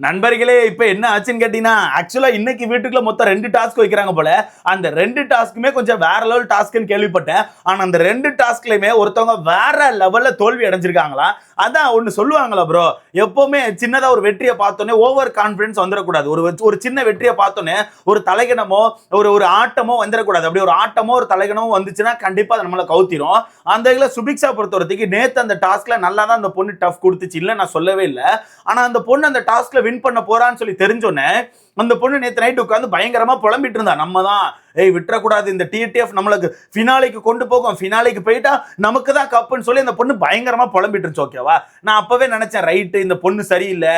நண்பர்களே, இப்ப என்ன ஆச்சுன்னு கேட்டீங்கன்னா, ஆக்சுவலா இன்னைக்கு வீட்டுக்குள்ள மொத்தம் 2 டாஸ்க் வைக்கிறாங்க போல. அந்த 2 டாஸ்க்குமே கொஞ்சம் வேற லெவல் டாஸ்க்னு கேள்விப்பட்டேன். ஆனா அந்த 2 டாஸ்க்லயுமே ஒருத்தவங்க வேற லெவல்ல தோல்வி அடைஞ்சிருக்காங்களா. அதான் ஒன்னு சொல்லுவாங்களா ப்ரோ, எப்பவுமே சின்னதா ஒரு வெற்றியை பார்த்தோன்னே ஓவர் கான்பிடன்ஸ் வந்துடக்கூடாது. ஒரு சின்ன வெற்றியை பார்த்தோன்னே ஒரு தலைகணமோ ஒரு ஆட்டமோ வந்துடக்கூடாது. அப்படி ஒரு ஆட்டமோ ஒரு தலைகணமோ வந்துச்சுன்னா கண்டிப்பா அதை நம்மளை கவுத்திரும். அந்த இதுல சுபிக்ஷா பொறுத்தவரைக்கும் நேத்து அந்த டாஸ்க்ல நல்லா தான் அந்த பொண்ணு டஃப் கொடுத்துச்சு, இல்ல நான் சொல்லவே இல்லை. ஆனா அந்த பொண்ணு அந்த டாஸ்க்ல வின் பண்ண போறான்னு சொல்லி தெரிஞ்சோன்னே அந்த பொண்ணு நேத்து நைட் உட்காந்து பயங்கரமா புலம்பிட்டு இருந்தா. நம்ம தான் விட்டுறக்கூடாது, இந்த டிடிஎஃப் நம்மளுக்கு ஃபினாலைக்கு கொண்டு போகும், ஃபினாலைக்கு போயிட்டா நமக்கு தான் கப்புன்னு சொல்லி அந்த பொண்ணு பயங்கரமா புலம்பிட்டு இருந்துச்சு. ஓகேவா, நான் அப்பவே நினைச்சேன் ரைட்டு, இந்த பொண்ணு சரியில்லை,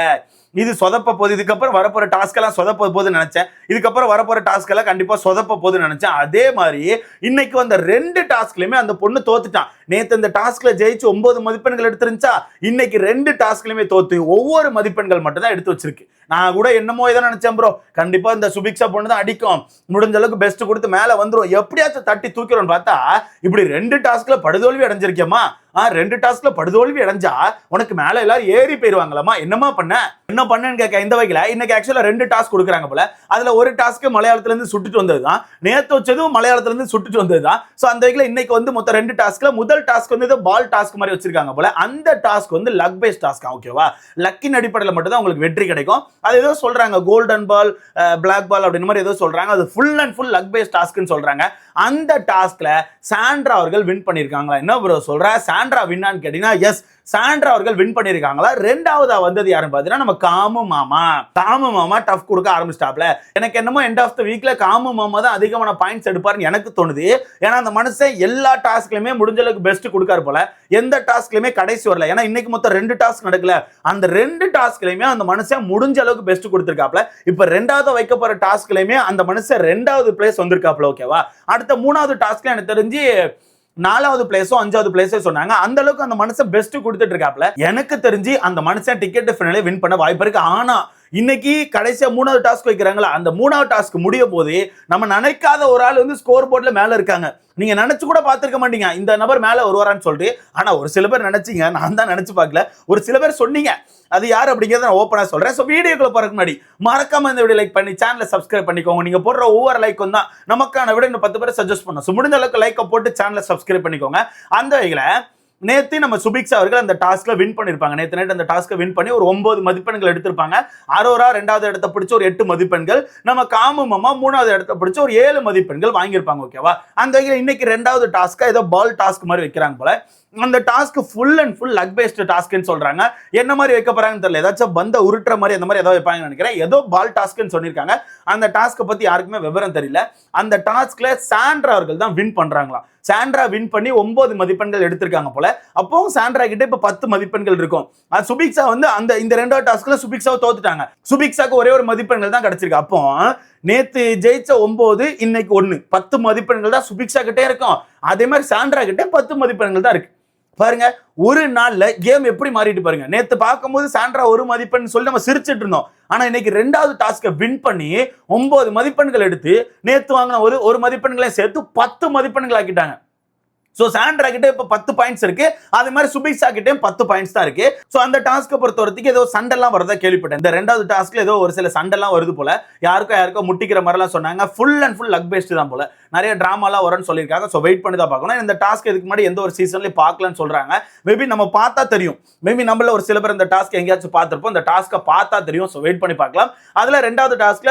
இது சொதப்ப போது, இதுக்கப்புறம் வரப்போற டாஸ்க் எல்லாம் சொதப்ப போகுதுன்னு நினைச்சேன். இதுக்கப்புறம் வரப்போற டாஸ்க் எல்லாம் கண்டிப்பா சொதப்ப போகுதுன்னு நினைச்சேன். அதே மாதிரி இன்னைக்கு வந்த 2 டாஸ்க்லயுமே அந்த பொண்ணு தோத்துட்டான். நேத்து இந்த டாஸ்க்ல ஜெயிச்சு 9 மதிப்பெண்கள் எடுத்துருந்துச்சா, இன்னைக்கு 2 டாஸ்க்லயுமே தோத்து ஒவ்வொரு மதிப்பெண்கள் மட்டும் தான் எடுத்து வச்சிருக்கு. நான் கூட என்னமோ இதை நினைச்சேன் ப்ரோ, கண்டிப்பா இந்த சுபிக்ஷா பொண்ணு தான் அடிக்கும், முடிஞ்ச அளவுக்கு பெஸ்ட் கொடுத்து மேல வந்துரும், எப்படியாச்சும் தட்டி தூக்கிறோம்னு பார்த்தா இப்படி 2 டாஸ்க்ல படுதோல்வி அடைஞ்சிருக்கேமா. 2 டாஸ்க்ல படுதோல்வி அடைஞ்சா உனக்கு மேல எல்லாரும் ஏறி போயிருவாங்களாமா. என்னமா பண்ண, என்ன பண்ணேன்னு கேட்க இந்த வகையில இன்னைக்கு ஆக்சுவலா 2 டாஸ்க் கொடுக்குறாங்க போல. அதுல ஒரு டாஸ்க் மலையாளத்துல இருந்து சுட்டுட்டு வந்ததுதான், நேத்து வச்சதும் மலையாளத்துல இருந்து சுட்டுட்டு வந்ததுதான். சோ அந்த வகையில இன்னைக்கு வந்து மொத்தம் 2 டாஸ்க்ல முதல் டாஸ்க் வந்து பால் டாஸ்க் மாதிரி வச்சிருக்காங்க போல. அந்த டாஸ்க் வந்து லக் பேஸ் டாஸ்க். ஓகேவா, லக்கின் அடிப்படையில் மட்டும் தான் உங்களுக்கு வெற்றி கிடைக்கும். அது ஏதோ சொல்றாங்க கோல்டன் பால், பிளாக் பால் அப்படின்னு மாதிரி ஏதோ சொல்றாங்க. அது full and full luck base டாஸ்க்னு சொல்றாங்க. அந்த டாஸ்க்ல சாண்ட்ரா அவர்கள் வின் பண்ணிருக்காங்களா. என்ன ப்ரோ சொல்ற, சாண்ட்ரா வின்னான்னு கேட்டீங்கன்னா எஸ், சாண்ட்ரா அவர்கள் வின் பண்ணிருக்காங்களா. ரெண்டாவதா வந்தது யாருன்னு பாத்தீங்கன்னா நம்ம காமு மாமா. காமு மாமா டஃப் கொடுக்க ஆரம்பிச்சிட்டாப்ல. எனக்கு என்னமோ எண்ட் ஆஃப் த வீக்ல காமு மாமா தான் அதிகமான பாயிண்ட்ஸ் எடுப்பாருன்னு எனக்கு தோணுது. ஏன்னா அந்த மனுஷன் எல்லா டாஸ்க்லயுமே முடிஞ்ச அளவுக்கு பெஸ்ட் கொடுக்காரு போல, எந்த டாஸ்க்லயுமே கடைசி வரல. ஏன்னா இன்னைக்கு மொத்தம் 2 டாஸ்க் நடக்கல, அந்த 2 டாஸ்க்லயுமே அந்த மனுஷன் முடிஞ்ச அளவுக்கு பெஸ்ட் கொடுத்திருக்காப்ல. இப்ப ரெண்டாவது வைக்க போற டாஸ்க்லயுமே அந்த மனுஷன் 2வது பிளேஸ் வந்திருக்காப்ல. ஓகேவா, அடுத்த 3வது டாஸ்க்ல எனக்கு தெரிஞ்சு 4வது பிளேஸோ 5வது பிளேஸோ சொன்னாங்க. அந்த அளவுக்கு அந்த மனுஷன் பெஸ்ட் கொடுத்துட்டு இருக்காப்ல. எனக்கு தெரிஞ்சு அந்த மனுஷன் டிக்கெட் ஃபினாலே வின் பண்ண வாய்ப்பு இருக்கு. ஆனா இன்னைக்கு கடைசியா 3வது டாஸ்க் வைக்கிறாங்களா, அந்த 3வது டாஸ்க் முடிய போது நம்ம நினைக்காத ஒரு ஆள் வந்து ஸ்கோர் போர்ட்ல மேல இருக்காங்க. நீங்க நினைச்சு கூட பார்த்திருக்க மாட்டீங்க இந்த நபர் மேல வருவாரான்னு சொல்லிட்டு. ஆனா ஒரு சில பேர் நினைச்சீங்க, நான் தான் நினைச்சு பார்க்கல, ஒரு சில பேர் சொன்னீங்க. அது யார் அப்படிங்கிறத நான் ஓப்பனா சொல்றேன். ஸோ வீடியோக்குள்ள போறதுக்கு முன்னாடி மறக்காம இந்த வீடியோ லைக் பண்ணி சேனலை சப்ஸ்கிரைப் பண்ணிக்கோங்க. நீங்க போடுற ஒவ்வொரு லைக்கும் தான் நமக்கான விட இன்னும் 10 பேரை சஜஸ்ட் பண்ணும். ஸோ முடிஞ்ச அளவுக்கு லைக்கை போட்டு சேனலை சப்ஸ்கிரைப் பண்ணிக்கோங்க. அந்த வகையில நேத்து நம்ம சுபிக்ஷா அவர்கள் அந்த டாஸ்க்ல வின் பண்ணிருப்பாங்க. நேத்து நைட் அந்த டாஸ்க்கை வின் பண்ணி ஒரு 9 மதிப்பெண்கள் எடுத்திருப்பாங்க. அரோரா 2வது இடத்தை பிடிச்ச ஒரு 8 மதிப்பெண்கள், நம்ம காமு மாமா 3வது இடத்தை பிடிச்ச ஒரு 7 மதிப்பெண்கள் வாங்கியிருப்பாங்க. ஓகேவா, அந்த வகையில் இன்னைக்கு 2வது டாஸ்க்கா ஏதோ பால் டாஸ்க் மாதிரி வைக்கிறாங்க போல. அந்த task full and full luck based டாஸ்க்னு சொல்றாங்க. என்ன மாதிரி வைக்க போறாங்கன்னு தெரியல, ஏதாச்சும் பந்த உருட்டுற மாதிரி அந்த மாதிரி ஏதாவது வைப்பாங்கன்னு நினைக்கிறேன். ஏதோ பால் டாஸ்க்னு சொல்லியிருக்காங்க. அந்த டாஸ்க்கை பத்தி யாருக்குமே விவரம் தெரியல. அந்த டாஸ்க்ல சாண்ட்ரா அவர்கள் தான் வின் பண்றாங்களாம். சாண்ட்ரா வின் பண்ணி 9 மதிப்பெண்கள் எடுத்திருக்காங்க போல. அப்போ சாண்ட்ரா கிட்ட இப்ப 10 மதிப்பெண்கள் இருக்கும். சுபிக்ஷா வந்து இந்த 2வது டாஸ்க்ல சுபிக்ஷாவை தோத்துட்டாங்க. சுபிக்ஷாக்கு ஒரே ஒரு மதிப்பெண்கள் தான் கிடைச்சிருக்கு. அப்போ நேத்து ஜெயிச்ச 9 இன்னைக்கு 1, 10 மதிப்பெண்கள் தான் சுபிக்ஷா கிட்டே இருக்கும். அதே மாதிரி சாண்ட்ரா கிட்ட 10 மதிப்பெண்கள் தான் இருக்கு. பாருங்க ஒரு நாள்ல கேம் எப்படி மாறிட்டு பாருங்க. நேத்து பார்க்கும்போது சாண்ட்ரா 1 மதிப்பெண் சொல்லி நம்ம சிரிச்சிட்டு இருந்தோம். ஆனா இன்னைக்கு 2வது டாஸ்கை வின் பண்ணி 9 மதிப்பெண்கள் எடுத்து நேத்து வாங்கின ஒரு மதிப்பெண்களையும் சேர்த்து 10 மதிப்பெண்கள் ஆக்கிட்டாங்க. சோ சாண்ட்ரா கிட்ட இப்ப 10 பாயிண்ட்ஸ் இருக்கு. அதே மாதிரி சுபிக்ஷா கிட்டயும் 10 பாயிண்ட்ஸ் தான் இருக்கு. சோ அந்த டாஸ்க்கை பொறுத்தவரைக்கும் ஏதோ சண்டெல்லாம் வரதா கேள்விப்பட்டேன். இந்த 2வது டாஸ்க்ல ஏதோ ஒரு சில சண்டெல்லாம் வருது போல, யாருக்கோ முட்டிக்கிற மாதிரிலாம் சொன்னாங்க. Full and full luck based தான் போல, நிறைய டிராமாலாம் வரும்னு சொல்லியிருக்காங்க. ஸோ வெயிட் பண்ணி தான் பார்க்கணும். இந்த டாஸ்க் இதுக்கு முன்னாடி எந்த ஒரு சீசன்லையும் பார்க்கலன்னு சொல்றாங்க. மேபி நம்ம பார்த்தா தெரியும், மேபி நம்மள ஒரு சில பேர் இந்த டாஸ்க் எங்கேயாச்சும் பார்த்துருப்போம், இந்த டாஸ்க்கை பார்த்தா தெரியும். ஸோ வெயிட் பண்ணி பார்க்கலாம். அதுல 2வது டாஸ்க்ல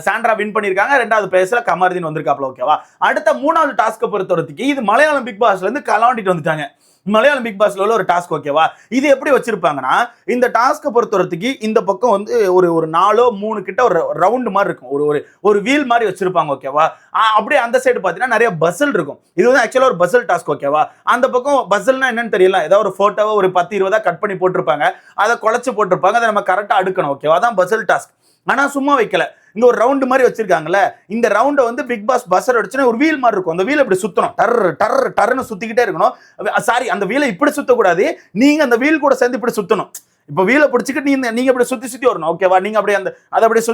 சாண்ட்ரா வின் பண்ணியிருக்காங்க. 2வது பிளேஸ்ல கமருதீன் வந்திருக்காப்ல. ஓகேவா, அடுத்த 3வது டாஸ்க்கை பொறுத்தவரைக்கும் இது மலையாளம் பிக் பாஸ்ல இருந்து கலாண்டிட்டு வந்துட்டாங்க. மலையாளம் பிக் பாஸ்ல உள்ள ஒரு டாஸ்க். ஓகேவா, இது எப்படி வச்சிருப்பாங்கன்னா இந்த டாஸ்க்கை பொறுத்தவரைக்கும் இந்த பக்கம் வந்து ஒரு 4-3 கிட்ட ஒரு ரவுண்ட் மாதிரி இருக்கும், ஒரு வீல் மாதிரி வச்சிருப்பாங்க. ஓகேவா, அப்படியே அந்த சைடு பார்த்தீங்கன்னா நிறைய பஸ்ஸல் இருக்கும். இது வந்து ஆக்சுவலா ஒரு பஸ்ஸல் டாஸ்க். ஓகேவா, அந்த பக்கம் பஸ்ஸல்னா என்னன்னு தெரியல, ஏதாவது ஒரு போட்டோவை ஒரு 10-20 கட் பண்ணி போட்டிருப்பாங்க, அதை குழச்சு போட்டிருப்பாங்க, அதை நம்ம கரெக்டா அடுக்கணும். ஓகேவா, அதான் பஸ்ஸல் டாஸ்க். ஆனா சும்மா வைக்கல, இங்க ஒரு ரவுண்ட் மாதிரி வச்சிருக்காங்கல்ல, இந்த ரவுண்டை வந்து பிக் பாஸ் பஸ்ஸர் அடிச்சுன்னா ஒரு வீல் மாதிரி இருக்கும். அந்த வீல் இப்படி சுத்தணும், டர்னு சுத்திக்கிட்டே இருக்கணும். சாரி, அந்த வீலை இப்படி சுத்தக்கூடாது, நீங்க அந்த வீல் கூட சேர்ந்து இப்படி சுத்தணும். இப்ப வீலை பிடிச்சிக்கிட்டு நீங்க இப்படி சுத்தி வரணும். ஓகேவா, நீங்க அப்படியே அதை அப்படியே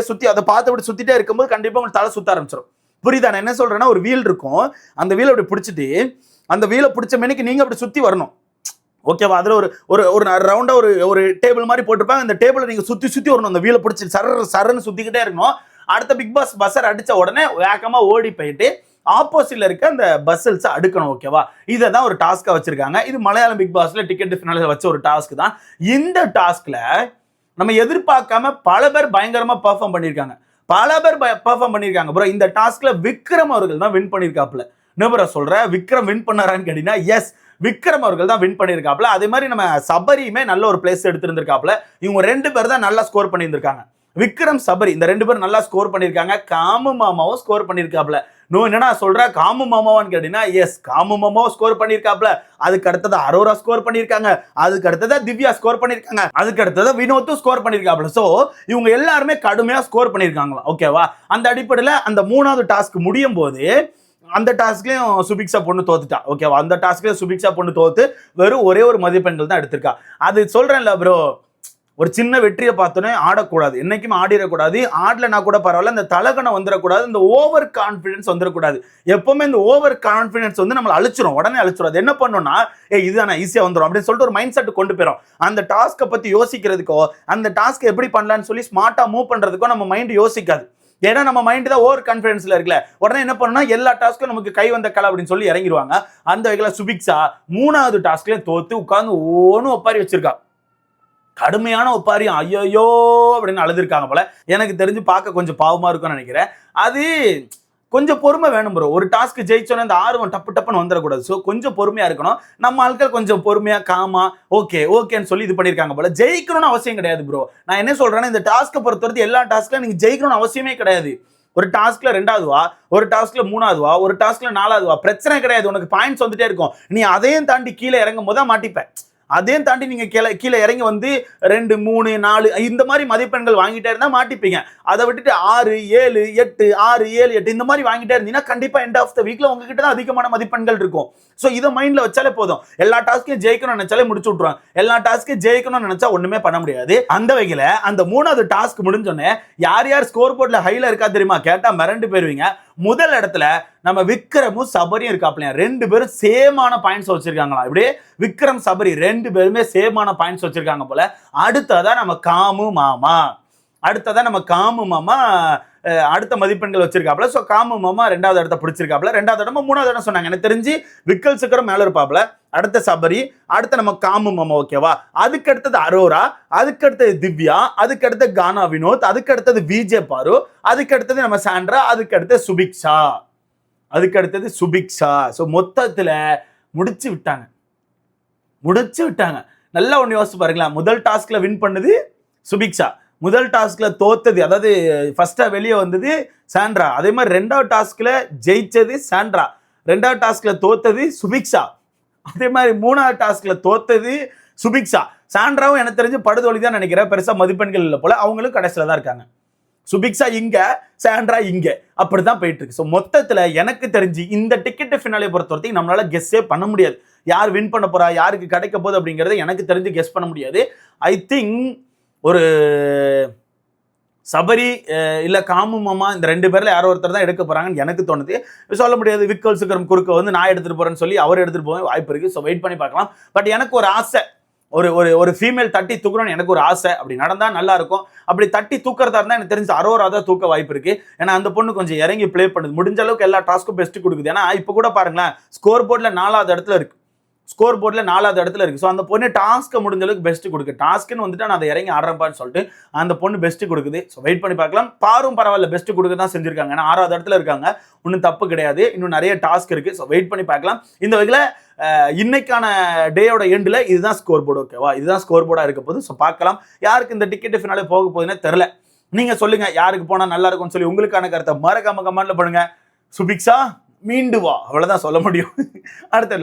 சுத்தி அதை பார்த்து அப்படி சுத்திட்டே இருக்கும்போது கண்டிப்பா உங்களுக்கு தலை சுத்த ஆரம்பிச்சிடும். புரியுதா நான் என்ன சொல்றேன்னா, ஒரு வீல் இருக்கும், அந்த வீலை அப்படி பிடிச்சிட்டு அந்த வீலை பிடிச்ச மணிக்கு நீங்க அப்படி சுத்தி வரணும். ஓகேவா? அதுல ஒரு ஒரு ஒரு ரவுண்டா ஒரு ஒரு டேபிள் மாதிரி போட்டிருப்பாங்க. அந்த டேபிளை நீங்க சுத்தி சுத்தி வரணும். அந்த வீலை பிடிச்சி சரன்னு சுத்திக்கிட்டே இருக்கணும். அடுத்த பிக் பாஸ் பஸ்ஸர் அடிச்ச உடனே வேகமா ஓடி போயிட்டு ஆப்போசிட்ல இருக்க அந்த பஸ்ஸல்ஸ் அடுக்கணும். ஓகேவா? இதை தான் ஒரு டாஸ்கா வச்சிருக்காங்க. இது மலையாளம் பிக் பாஸ்ல டிக்கெட் ஃபினாலே வச்ச ஒரு டாஸ்க் தான். இந்த டாஸ்க்ல நம்ம எதிர்பார்க்காம பல பேர் பயங்கரமா பெர்ஃபார்ம் பண்ணியிருக்காங்க. பல பேர் பெர்ஃபார்ம் பண்ணியிருக்காங்க ப்ரோ. இந்த டாஸ்க்ல விக்ரம் அவர்கள் தான் வின் பண்ணியிருக்காப்ல. என்ன ப்ரோ சொல்ற? விக்ரம் வின் பண்ணாரான்னு கேட்டீங்கன்னா எஸ், விக்ரம் அவர்கள் தான் வின் பண்ணியிருக்காப்ல. அதே மாதிரி நம்ம சபரியுமே நல்ல ஒரு பிளேஸ் எடுத்திருந்திருக்காப்ல. இவங்க 2 பேர் தான் நல்லா ஸ்கோர் பண்ணியிருந்திருக்காங்க. விக்ரம் சபரி இந்த 2 பேரும் நல்லா ஸ்கோர் பண்ணியிருக்காங்க. காமு மாமாவும் ஸ்கோர் பண்ணியிருக்காப்ல. என்னடா சொல்ற, காமு மாமாவான்னு கேட்டீங்கன்னா எஸ், காமு மாமாவும் ஸ்கோர் பண்ணியிருக்காப்ல. அதுக்கு அடுத்தது அரோரா ஸ்கோர் பண்ணியிருக்காங்க. அதுக்கு அடுத்தது திவ்யா ஸ்கோர் பண்ணியிருக்காங்க. அதுக்கு அடுத்தது வினோத்தும் ஸ்கோர் பண்ணியிருக்காப்ல. ஸோ இவங்க எல்லாருமே கடுமையா ஸ்கோர் பண்ணியிருக்காங்களா. ஓகேவா? அந்த அடிப்படையில் அந்த 3வது டாஸ்க் முடியும் போது அந்த டாஸ்க்லயும் சுபிக்ஷா பொண்ணு தோத்துட்டா. ஓகேவா? அந்த டாஸ்க்லயும் சுபிக்ஷா பொண்ணு தோத்து வெறும் ஒரே ஒரு மதிப்பெண்கள் தான் எடுத்திருக்கா. அது சொல்றேன்ல ப்ரோ, ஒரு சின்ன வெற்றியை பார்த்தோன்னே ஆடக்கூடாது. என்னைக்குமே ஆடிடக்கூடாது. ஆடலனா கூட பரவாயில்ல, இந்த தலகணம் வந்துடக்கூடாது, இந்த ஓவர் கான்ஃபிடன்ஸ் வந்துடக்கூடாது. எப்பவுமே இந்த ஓவர் கான்ஃபிடன்ஸ் வந்து நம்மளை அழிச்சிரும், உடனே அழிச்சிரும். அது என்ன பண்ணணும்னா, இதுதானே ஈஸியாக வந்துடும் அப்படின்னு சொல்லிட்டு ஒரு மைண்ட் செட் கொண்டு போயிடும். அந்த டாஸ்க்கை பற்றி யோசிக்கிறதுக்கோ அந்த டாஸ்க் எப்படி பண்ணலான்னு சொல்லி ஸ்மார்ட்டாக மூவ் பண்ணுறதுக்கோ நம்ம மைண்ட் யோசிக்காது. ஏன்னா நம்ம மைண்ட் தான் ஓவர் கான்ஃபிடன்ஸ்ல இருக்குல்ல. உடனே என்ன பண்ணணும்னா எல்லா டாஸ்க்கும் நமக்கு கை வந்த கலை அப்படின்னு சொல்லி இறங்கிடுவாங்க. அந்த வகையில் சுபிக்ஷா 3வது டாஸ்க்லேயே தோத்து உட்காந்து ஓன்னு ஒப்பாரி வச்சிருக்கா. கடுமையான ஒப்பாரியம். ஐயோ அப்படின்னு அழுதுருக்காங்க போல. எனக்கு தெரிஞ்சு பார்க்க கொஞ்சம் பாவமா இருக்கும்னு நினைக்கிறேன். அது கொஞ்சம் பொறுமை வேணும் ப்ரோ. ஒரு டாஸ்க் ஜெயிச்சோன்னே அந்த ஆர்வம் டப்பு டப்புன்னு வந்துடக்கூடாது. ஸோ கொஞ்சம் பொறுமையா இருக்கணும். நம்ம ஆட்கள் கொஞ்சம் பொறுமையா காமா ஓகேன்னு சொல்லி இது பண்ணியிருக்காங்க போல. ஜெயிக்கணும்னு அவசியம் கிடையாது ப்ரோ. நான் என்ன சொல்றேன்னா, இந்த டாஸ்க்கை பொறுத்தவரைக்கும் எல்லா டாஸ்க்ல நீங்க ஜெயிக்கணும்னு அவசியமே கிடையாது. ஒரு டாஸ்க்ல 2வது வா, ஒரு டாஸ்க்ல 3வது வா, ஒரு டாஸ்க்ல 4வது வா, பிரச்சனை கிடையாது. உனக்கு பாயிண்ட்ஸ் வந்துட்டே இருக்கும். நீ அதையும் தாண்டி கீழே இறங்கும் போது தான் மாட்டிப்பேன். அதையும் தாண்டி நீங்க கீழே இறங்கி வந்து 2, 3, 4 இந்த மாதிரி மதிப்பெண்கள் வாங்கிட்டே இருந்தா மாட்டிப்பீங்க. அதை விட்டுட்டு 6, 7, 8, 6, 7, 8 இந்த மாதிரி வாங்கிட்டே இருந்தீங்கன்னா கண்டிப்பா எண்ட் ஆஃப் த வீக்ல உங்ககிட்ட தான் அதிகமான மதிப்பெண்கள் இருக்கும். ஸோ இதை மைண்ட்ல வச்சாலே போதும். எல்லா டாஸ்க்கையும் ஜெயிக்கணும்னு நினைச்சாலே முடிச்சு விட்டுருவாங்க. எல்லா டாஸ்க்கையும் ஜெயிக்கணும்னு நினைச்சா ஒண்ணுமே பண்ண முடியாது. அந்த வகையில அந்த 3வது டாஸ்க் முடிஞ்சோடனே யார் ஸ்கோர் போர்ட்ல ஹைல இருக்கா தெரியுமா கேட்டா மிரண்டு போயிருவீங்க. முதல் இடத்துல நம்ம விக்ரமும் சபரியும் இருக்காப்லையா. 2 பேரும் சேமான பாயிண்ட்ஸ் வச்சிருக்காங்களா. இப்படியே விக்ரம் சபரி 2 பேருமே சேமான பாயிண்ட்ஸ் வச்சிருக்காங்க போல. அடுத்ததான் நம்ம காமு மாமா அடுத்த மதிப்பெண்கள் வச்சிருக்காப்ல. ஸோ காமு மாமா 2வது இடத்த பிடிச்சிருக்காப்ல. 2வது இடமா 3வது இடம் சொன்னாங்க. எனக்கு தெரிஞ்சு விக்கல் சக்கரம் மேல இருப்பாப்ல. அடுத்த சபரி, அடுத்த நம்ம காமு மாமா. ஓகேவா? அதுக்கு அடுத்தது அரோரா, அதுக்கு அடுத்தது திவ்யா, அதுக்கு அடுத்தது கானா வினோத், அதுக்கு அடுத்தது விஜே பாரு, அதுக்கு அடுத்தது நம்ம சாண்ட்ரா, அதுக்கு அடுத்தது சுபிக்ஷா. ஸோ மொத்தத்தில் முடிச்சு விட்டாங்க. நல்லா ஒன்று யோசிச்சு பாருங்களேன். முதல் டாஸ்க்ல வின் பண்ணது சுபிக்ஷா, முதல் டாஸ்க்ல தோத்தது, அதாவது ஃபர்ஸ்டா வெளியே வந்தது சாண்ட்ரா. அதே மாதிரி 2வது டாஸ்க்ல ஜெயிச்சது சாண்ட்ரா, 2வது டாஸ்க்ல தோத்தது சுபிக்ஷா. அதே மாதிரி 3வது டாஸ்க்ல தோத்தது சுபிக்ஷா. சாண்ட்ராவும் எனக்கு தெரிஞ்சு படுதோலி தான் நினைக்கிறேன். பெருசா மதிப்பெண்கள் இல்லை போல. அவங்களும் கடைசியில தான் இருக்காங்க. சுபிக்ஷா இங்க, சாண்ட்ரா இங்க, அப்படிதான் போயிட்டு இருக்கு. ஸோ மொத்தத்துல எனக்கு தெரிஞ்சு இந்த டிக்கெட் ஃபினாலே பொறுத்தவரைக்கும் நம்மளால கெஸ்ஸே பண்ண முடியாது. யார் வின் பண்ண போறா, யாருக்கு கிடைக்க போகுது அப்படிங்கறத எனக்கு தெரிஞ்சு கெஸ் பண்ண முடியாது. ஐ திங்க் ஒரு சபரி இல்ல காமு மாமா இந்த 2 பேர்ல யாரோ ஒருத்தர் தான் எடுக்க போறாங்கன்னு எனக்கு தோணுது. சொல்ல முடியாது. விக்கல் சுக்கரம் குறுக்க வந்து நான் எடுத்துட்டு போறேன்னு சொல்லி அவர் எடுத்துட்டு போக வாய்ப்பு இருக்கு. ஸோ வெயிட் பண்ணி பார்க்கலாம். பட் எனக்கு ஒரு ஆசை, ஒரு ஃபீமேல் தட்டி தூக்கணும்னு எனக்கு ஒரு ஆசை. அப்படி நடந்தா நல்லா இருக்கும். அப்படி தட்டி தூக்கிறதா இருந்தா எனக்கு தெரிஞ்சு அரோரா தான் தூக்க வாய்ப்பு இருக்கு. ஏன்னா அந்த பொண்ணு கொஞ்சம் இறங்கி பிளே பண்ணுது. முடிஞ்ச அளவுக்கு எல்லா டாஸ்க்கும் பெஸ்ட் கொடுக்குது. ஏன்னா இப்போ கூட பாருங்களேன், ஸ்கோர் போர்ட்ல 4வது இடத்துல இருக்கு. ஸோ அந்த பொண்ணு டாஸ்க்கை முடிஞ்ச அளவுக்கு பெஸ்ட் கொடுக்கு. டாஸ்க்குன்னு வந்துட்டு நான் அதை இறங்கி ஆடுறப்பான்னு சொல்லிட்டு அந்த பொண்ணு பெஸ்ட் கொடுக்குது. ஸோ வெயிட் பண்ணி பார்க்கலாம். பாரும் பரவாயில்ல, பெஸ்ட் கொடுக்க தான் செஞ்சிருக்காங்க. ஏன்னா 6வது இடத்துல இருக்காங்க. ஒன்றும் தப்பு கிடையாது. இன்னும் நிறைய டாஸ்க் இருக்கு. ஸோ வெயிட் பண்ணி பார்க்கலாம். இந்த வகையில் இன்னைக்கான டேயோட எண்டில் இதுதான் ஸ்கோர் போர்டு. ஓகேவா? இதுதான் ஸ்கோர் போர்டாக இருக்க போது. ஸோ பார்க்கலாம் யாருக்கு இந்த டிக்கெட் ஃபினாலே போக போகுதுன்னே தெரில. நீங்க சொல்லுங்க யாருக்கு போனால் நல்லா இருக்கும்னு சொல்லி உங்களுக்கான கருத்தை மறக்காம கமெண்ட்ல பண்ணுங்க. சுபிக்ஷா மீண்டு வா, அவ்வளவுதான் சொல்ல முடியும். அடுத்த